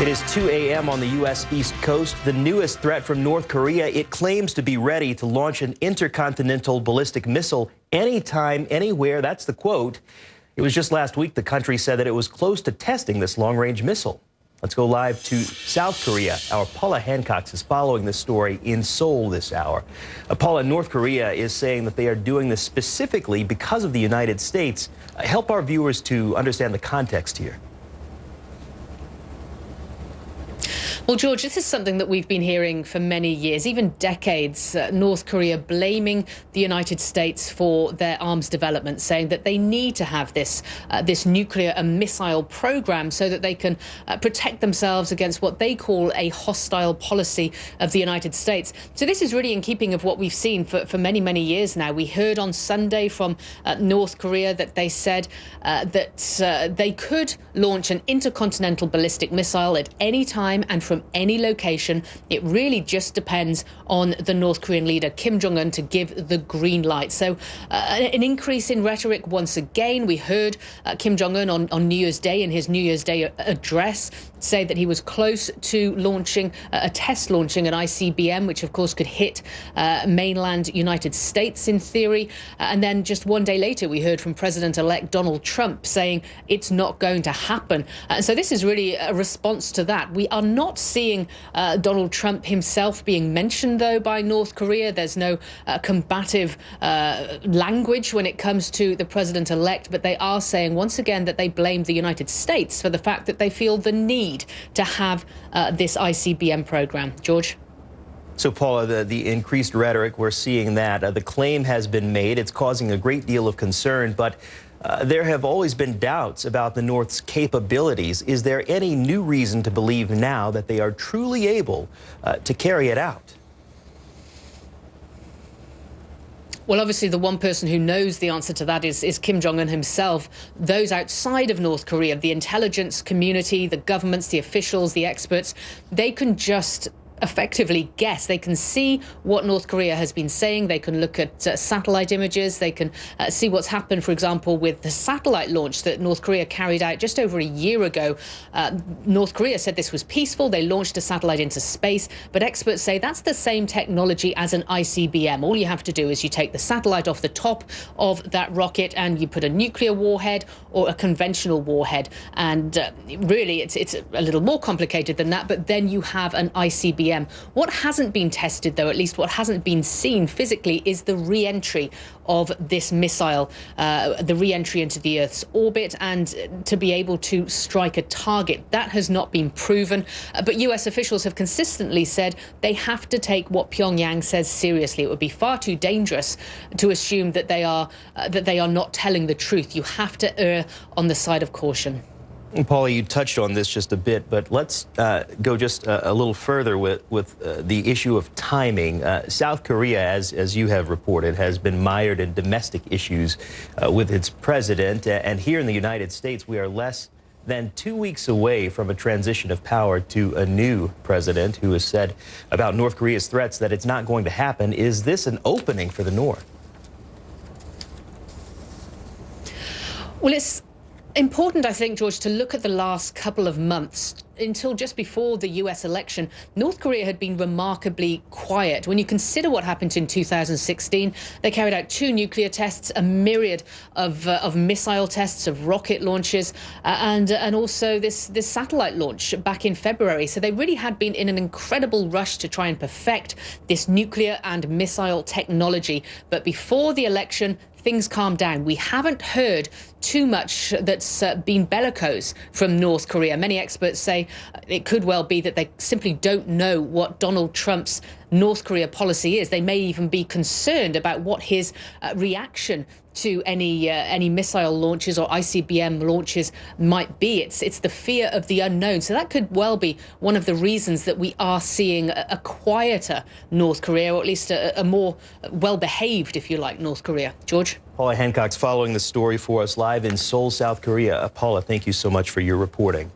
It is 2 a.m. on the U.S. East Coast. The newest threat from North Korea, it claims to be ready to launch an intercontinental ballistic missile anytime, anywhere. That's the quote. It was just last week the country said that it was close to testing this long-range missile. Let's go live to South Korea. Our Paula Hancock is following this story in Seoul this hour. Paula, North Korea is saying that they are doing this specifically because of the United States. Help our viewers to understand the context here. Well, George, this is something that we've been hearing for many years, even decades. North Korea blaming the United States for their arms development, saying that they need to have this nuclear and missile program so that they can protect themselves against what they call a hostile policy of the United States. So this is really in keeping of what we've seen for many, many years now. We heard on Sunday from North Korea that they said that they could launch an intercontinental ballistic missile at any time and from any location. It really just depends on the North Korean leader, Kim Jong-un, to give the green light. So an increase in rhetoric once again. We heard Kim Jong-un on New Year's Day in his New Year's Day address say that he was close to launching an ICBM, which of course could hit mainland United States in theory. And then just one day later, we heard from President-elect Donald Trump saying it's not going to happen. So this is really a response to that. We are not seeing Donald Trump himself being mentioned, though, by North Korea. There's no combative language when it comes to the president-elect, but they are saying once again that they blame the United States for the fact that they feel the need to have this ICBM program. George? So, Paula, the increased rhetoric, we're seeing that. The claim has been made. It's causing a great deal of concern, but there have always been doubts about the North's capabilities. Is there any new reason to believe now that they are truly able to carry it out? Well, obviously, the one person who knows the answer to that is Kim Jong-un himself. Those outside of North Korea, the intelligence community, the governments, the officials, the experts, they can just effectively guess. They can see what North Korea has been saying. They can look at satellite images. They can see what's happened, for example, with the satellite launch that North Korea carried out just over a year ago. North Korea said this was peaceful. They launched a satellite into space, but experts say that's the same technology as an ICBM. All you have to do is you take the satellite off the top of that rocket and you put a nuclear warhead or a conventional warhead. And really, it's a little more complicated than that, but then you have an ICBM. What hasn't been tested, though, at least what hasn't been seen physically, is the re-entry of this missile, the re-entry into the Earth's orbit and to be able to strike a target. That has not been proven, but US officials have consistently said they have to take what Pyongyang says seriously. It would be far too dangerous to assume that they are not telling the truth. You have to err on the side of caution. Paula, you touched on this just a bit, but let's go just a little further with the issue of timing. South Korea, as you have reported, has been mired in domestic issues with its president. And here in the United States, we are less than 2 weeks away from a transition of power to a new president who has said about North Korea's threats that it's not going to happen. Is this an opening for the North? Well, it's important, I think, George, to look at the last couple of months. Until just before the US election, North Korea had been remarkably quiet. When you consider what happened in 2016, they carried out 2 nuclear tests, a myriad of missile tests, of rocket launches, and also this satellite launch back in February. So they really had been in an incredible rush to try and perfect this nuclear and missile technology. But before the election, things calmed down. We haven't heard too much that's been bellicose from North Korea. Many experts say it could well be that they simply don't know what Donald Trump's North Korea policy is. They may even be concerned about what his reaction to any missile launches or ICBM launches might be. It's the fear of the unknown. So that could well be one of the reasons that we are seeing a quieter North Korea, or at least a more well-behaved, if you like, North Korea. George? Paula Hancock's following the story for us live in Seoul, South Korea. Paula, thank you so much for your reporting.